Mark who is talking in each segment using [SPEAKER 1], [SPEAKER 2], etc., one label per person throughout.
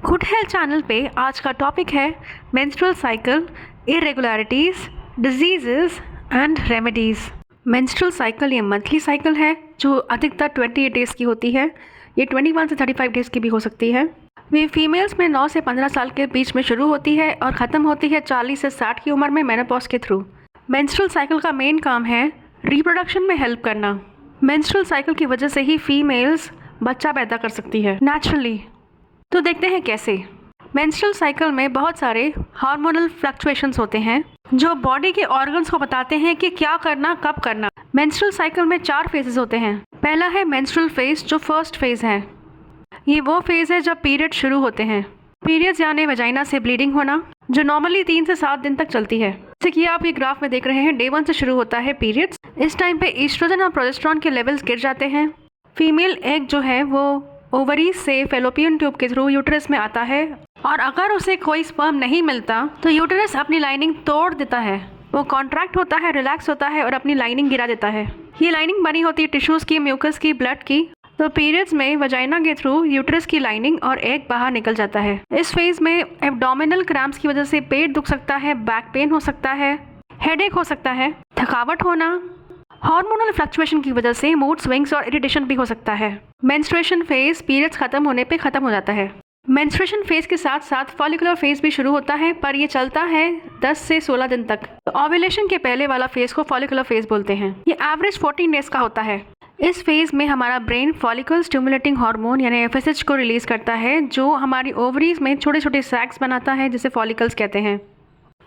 [SPEAKER 1] Good health channel पे आज का टॉपिक है menstrual cycle, irregularities, disease and remedies. Menstrual cycle ये मंथली साइकिल है जो अधिकतर 28 डेज़ की होती है। ये 21 से 35 डेज़ की भी हो सकती है। वे फीमेल्स में 9 से 15 साल के बीच में शुरू होती है और ख़त्म होती है 40 से 60 की उम्र में मेनोपॉज के थ्रू। मेंस्ट्रुअल साइकिल का मेन काम है रिप्रोडक्शन में हेल्प करना। मेंस्ट्रुअल साइकिल की वजह से ही फीमेल्स बच्चा पैदा कर सकती है नेचुरली। तो देखते हैं कैसे। मेंस्ट्रुअल साइकिल में बहुत सारे हार्मोनल फ्लक्चुएशंस होते हैं जो बॉडी के ऑर्गन्स को बताते हैं कि क्या करना, कब करना। मेंस्ट्रुअल साइकिल में 4 फेजेस होते हैं। पहला है मेंस्ट्रुअल फेज जो फर्स्ट फेज है। ये वो फेज है जब पीरियड शुरू होते हैं। पीरियड्स यानी वजाइना से ब्लीडिंग होना जो नॉर्मली 3 से 7 दिन तक चलती है। जैसे कि आप ये ग्राफ में देख रहे हैं, डे 1 से शुरू होता है पीरियड्स। इस टाइम पे ईस्ट्रोजन और प्रोजेस्टेरॉन के लेवल्स गिर जाते हैं। फीमेल एग जो है वो ओवरीज से फैलोपियन ट्यूब के थ्रू यूटेरस में आता है और अगर उसे कोई स्पर्म नहीं मिलता तो यूटेरस अपनी लाइनिंग तोड़ देता है। वो कॉन्ट्रैक्ट होता है, रिलैक्स होता है और अपनी लाइनिंग गिरा देता है। ये लाइनिंग बनी होती है टिश्यूज़ की, म्यूकस की, ब्लड की। तो पीरियड्स में वजाइना के थ्रू यूटेरस की लाइनिंग और एग बाहर निकल जाता है। इस फेज में एब्डोमिनल क्रैम्प्स की वजह से पेट दुख सकता है, बैक पेन हो सकता है, हेडेक हो सकता है, थकावट होना, हार्मोनल फ्लक्चुएशन की वजह से मूड स्विंग्स और इरिटेशन भी हो सकता है। मेंस्ट्रुएशन फेज पीरियड्स खत्म होने पे खत्म हो जाता है। मेंस्ट्रुएशन फेज के साथ साथ फॉलिकुलर फेज भी शुरू होता है, पर ये चलता है 10 से 16 दिन तक। तो ओव्यूलेशन के पहले वाला फेज को फॉलिकुलर फेज बोलते हैं। ये एवरेज 14 डेज का होता है। इस फेज में हमारा ब्रेन फॉलिकल स्टिमुलेटिंग हार्मोन यानी एफएसएच को रिलीज करता है जो हमारी ओवरीज में छोटे छोटे सैक्स बनाता है जिसे फॉलिकल्स कहते हैं।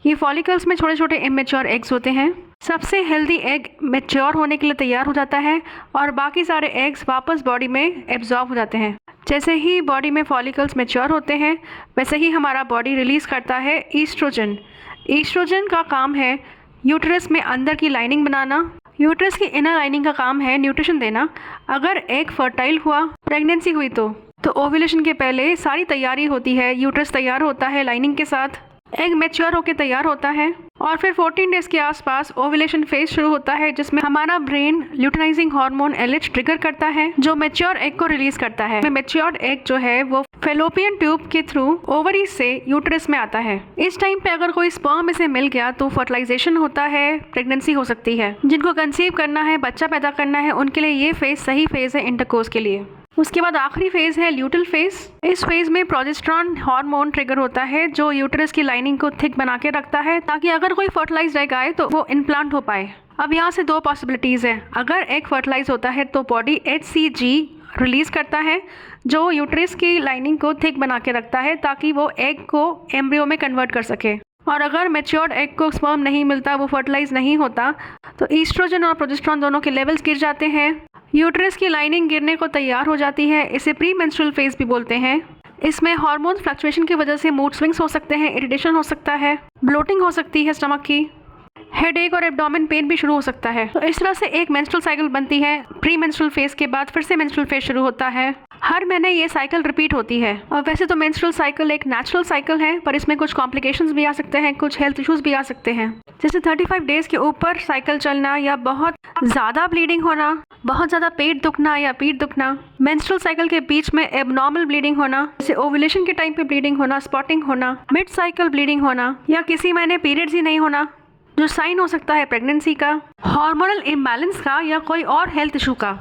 [SPEAKER 1] ये फॉलिकल्स में छोटे छोटे इमेच्योर एग्स होते हैं। सबसे हेल्दी एग मैच्योर होने के लिए तैयार हो जाता है और बाकी सारे एग्स वापस बॉडी में एब्जॉर्ब हो जाते हैं। जैसे ही बॉडी में फॉलिकल्स मैच्योर होते हैं वैसे ही हमारा बॉडी रिलीज़ करता है ईस्ट्रोजन। ईस्ट्रोजन का काम है यूटेरस में अंदर की लाइनिंग बनाना। यूटेरस की इनर लाइनिंग का काम है न्यूट्रिशन देना। अगर एग फर्टाइल हुआ, प्रेगनेंसी हुई तो ओव्यूलेशन के पहले सारी तैयारी होती है। यूटेरस तैयार होता है लाइनिंग के साथ, एग मैच्योर होकर तैयार होता है और फिर 14 डेज के आसपास ओव्यूलेशन फेज शुरू होता है जिसमें हमारा brain luteinising hormone LH trigger करता है जो मैच्योर एग को रिलीज करता है। मैच्योर्ड एग जो है वो फैलोपियन ट्यूब के थ्रू ओवरी से यूटेरस में आता है। इस टाइम पे अगर कोई स्पर्म इसे मिल गया तो फर्टिलाइजेशन होता है, प्रेगनेंसी हो सकती है। जिनको कंसीव करना है, बच्चा पैदा करना है, उनके लिए ये फेज सही फेज है इंटरकोर्स के लिए। उसके बाद आखिरी फेज है ल्यूटल फेज। इस फेज में प्रोजेस्टेरॉन हार्मोन ट्रिगर होता है जो यूटेरस की लाइनिंग को थिक बना के रखता है ताकि अगर कोई फर्टिलाइज्ड एग आए तो वो इम्प्लांट हो पाए। अब यहाँ से 2 पॉसिबिलिटीज़ हैं। अगर एग फर्टिलाइज होता है तो बॉडी HCG रिलीज करता है जो यूटेरस की लाइनिंग को थिक बना के रखता है ताकि वो एग को एम्ब्रियो में कन्वर्ट कर सके। और अगर मैच्योर्ड एग को स्पर्म नहीं मिलता, वो फर्टिलाइज नहीं होता, तो ईस्ट्रोजन और प्रोजेस्टेरॉन दोनों के लेवल्स गिर जाते हैं। यूटेरस की लाइनिंग गिरने को तैयार हो जाती है। इसे प्री मेंस्ट्रुअल फेज भी बोलते हैं। इसमें हार्मोन फ्लक्चुएशन की वजह से मूड स्विंग्स हो सकते हैं, इरिटेशन हो सकता है, ब्लोटिंग हो सकती है स्टमक की, हेडेक और एब्डोमेन पेन भी शुरू हो सकता है। तो इस तरह से एक मेंस्ट्रुअल साइकिल बनती है। प्री मेंस्ट्रुअल फेज के बाद फिर से मेंस्ट्रुअल फेज शुरू होता है। हर महीने ये साइकिल रिपीट होती है। और वैसे तो मेंस्ट्रुअल साइकिल एक नेचुरल साइकिल है, पर इसमें कुछ कॉम्प्लिकेशंस भी आ सकते हैं, कुछ हेल्थ इश्यूज भी आ सकते हैं। जैसे 35 डेज के ऊपर साइकिल चलना या बहुत ज़्यादा ब्लीडिंग होना, बहुत ज़्यादा पेट दुखना या पीठ दुखना, मेंस्ट्रुअल साइकिल के बीच में एबनॉर्मल ब्लीडिंग होना, जैसे ओव्यूलेशन के टाइम पे ब्लीडिंग होना, स्पॉटिंग होना, मिड साइकिल ब्लीडिंग होना या किसी महीने पीरियड्स ही नहीं होना जो साइन हो सकता है प्रेगनेंसी का, हार्मोनल इम्बैलेंस का या कोई और हेल्थ इशू का,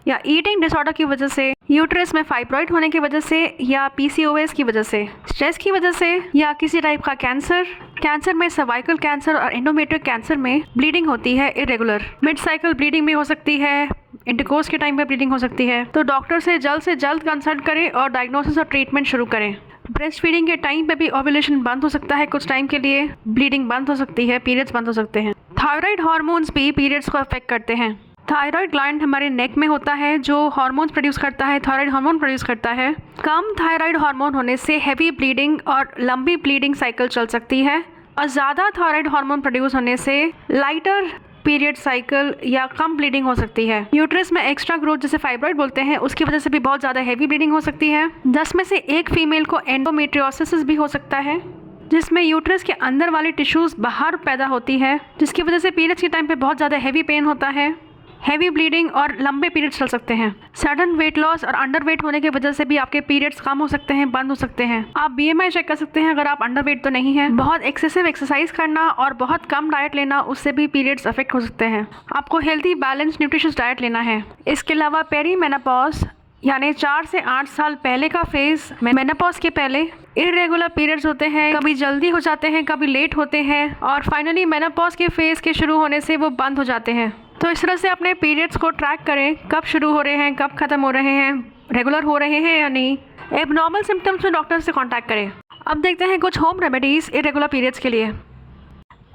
[SPEAKER 1] या ईटिंग डिसऑर्डर की वजह से, यूटेरस में फाइब्रॉइड होने की वजह से या PCOS की वजह से, स्ट्रेस की वजह से या किसी टाइप का कैंसर में सर्वाइकल कैंसर और एंडोमेट्रियल कैंसर में ब्लीडिंग होती है इरेगुलर। मिड साइकिल ब्लीडिंग भी हो सकती है, इंटरकोर्स के टाइम पे ब्लीडिंग हो सकती है। तो डॉक्टर से जल्द कंसल्ट करें और डायग्नोसिस और ट्रीटमेंट शुरू करें। ब्रेस्ट फीडिंग के टाइम पे भी ओव्यूलेशन बंद हो सकता है, कुछ टाइम के लिए ब्लीडिंग बंद हो सकती है, पीरियड्स बंद हो सकते हैं। थायराइड हार्मोन्स भी पीरियड्स को अफेक्ट करते हैं। थायराइड ग्लैंड हमारे नेक में होता है जो हार्मोन्स प्रोड्यूस करता है, थायराइड हार्मोन प्रोड्यूस करता है। कम थायराइड हार्मोन होने से हैवी ब्लीडिंग और लंबी ब्लीडिंग साइकिल चल सकती है और ज़्यादा थायराइड हार्मोन प्रोड्यूस होने से लाइटर पीरियड साइकिल या कम ब्लीडिंग हो सकती है। यूट्रस में एक्स्ट्रा ग्रोथ जिसे फाइब्रॉइड बोलते हैं उसकी वजह से भी बहुत ज़्यादा हैवी ब्लीडिंग हो सकती है। 10 में से 1 फीमेल को एंडोमेट्रियोसिस भी हो सकता है जिसमें यूट्रस के अंदर वाली टिश्यूज़ बाहर पैदा होती है जिसकी वजह से पीरियड्स के टाइम पे बहुत ज़्यादा हैवी पेन होता है। हैवी ब्लीडिंग और लंबे पीरियड्स चल सकते हैं। सडन वेट लॉस और अंडर वेट होने की वजह से भी आपके पीरियड्स कम हो सकते हैं, बंद हो सकते हैं। आप BMI चेक कर सकते हैं अगर आप अंडर वेट तो नहीं है। बहुत एक्सेसिव एक्सरसाइज करना और बहुत कम डाइट लेना, उससे भी पीरियड्स अफेक्ट हो सकते हैं। आपको हेल्थी बैलेंस न्यूट्रिशियस डाइट लेना है। इसके अलावा पेरीमेनोपॉज यानी 4 से 8 साल पहले का फेज, मेनोपॉज के पहले इरेगुलर पीरियड्स होते हैं, कभी जल्दी हो जाते हैं, कभी लेट होते हैं और फाइनली मेनोपॉज के फेज के शुरू होने से वो बंद हो जाते हैं। तो इस तरह से अपने पीरियड्स को ट्रैक करें, कब शुरू हो रहे हैं, कब ख़त्म हो रहे हैं, रेगुलर हो रहे हैं या नहीं। एबनॉर्मल सिम्टम्स में डॉक्टर से कांटेक्ट करें। अब देखते हैं कुछ होम रेमेडीज़ इरेगुलर पीरियड्स के लिए।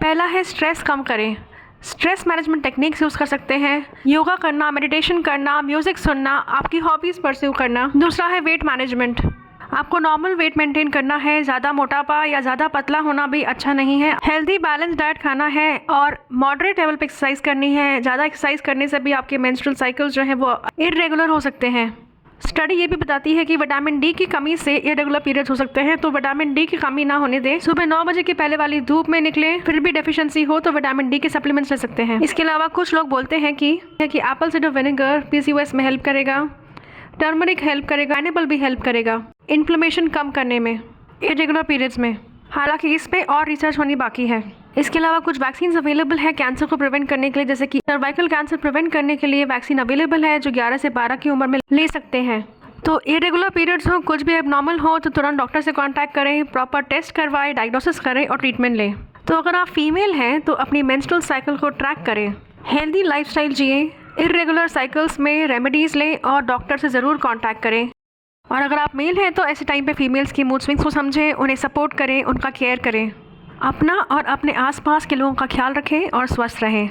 [SPEAKER 1] पहला है स्ट्रेस कम करें। स्ट्रेस मैनेजमेंट टेक्निक्स यूज़ कर सकते हैं। योगा करना, मेडिटेशन करना, म्यूज़िक सुनना, आपकी हॉबीज़ परस्यू करना। दूसरा है वेट मैनेजमेंट। आपको नॉर्मल वेट मेंटेन करना है, ज़्यादा मोटापा या ज़्यादा पतला होना भी अच्छा नहीं है। हेल्दी बैलेंस डाइट खाना है और मॉडरेट लेवल पे एक्सरसाइज करनी है। ज़्यादा एक्सरसाइज करने से भी आपके मेंस्ट्रुअल साइकिल्स जो हैं वो इरेगुलर हो सकते हैं। स्टडी ये भी बताती है कि विटामिन डी की कमी से इरेगुलर पीरियड्स हो सकते हैं, तो विटामिन डी की कमी ना होने दें। सुबह 9 बजे के पहले वाली धूप में निकलें, फिर भी डेफिशिएंसी हो तो विटामिन डी के सप्लीमेंट्स ले सकते हैं। इसके अलावा कुछ लोग बोलते हैं कि एप्पल साइडर विनेगर PCOS में हेल्प करेगा, टर्मरिक हेल्प करेगा, पाइनएप्पल भी हेल्प करेगा इन्फ्लेमेशन कम करने में इरेगुलर पीरियड्स में। हालांकि इस पे और रिसर्च होनी बाकी है। इसके अलावा कुछ वैक्सीन अवेलेबल है कैंसर को प्रिवेंट करने के लिए, जैसे कि सर्वाइकल कैंसर प्रिवेंट करने के लिए वैक्सीन अवेलेबल है जो 11 से 12 की उम्र में ले सकते हैं। तो इरेगुलर पीरियड्स हो, कुछ भी एबनॉर्मल हो तो तुरंत डॉक्टर से कांटेक्ट करें, प्रॉपर टेस्ट करवाएं, डायग्नोसिस करें और ट्रीटमेंट लें। तो अगर आप फीमेल हैं तो अपनी मेंस्ट्रुअल साइकिल को ट्रैक करें, हेल्दी लाइफस्टाइल जिए, इरेगुलर साइकिल्स में रेमेडीज़ लें और डॉक्टर से ज़रूर कांटेक्ट करें। और अगर आप मेल हैं तो ऐसे टाइम पे फीमेल्स की मूड स्विंग्स को समझें, उन्हें सपोर्ट करें, उनका केयर करें। अपना और अपने आसपास के लोगों का ख्याल रखें और स्वस्थ रहें।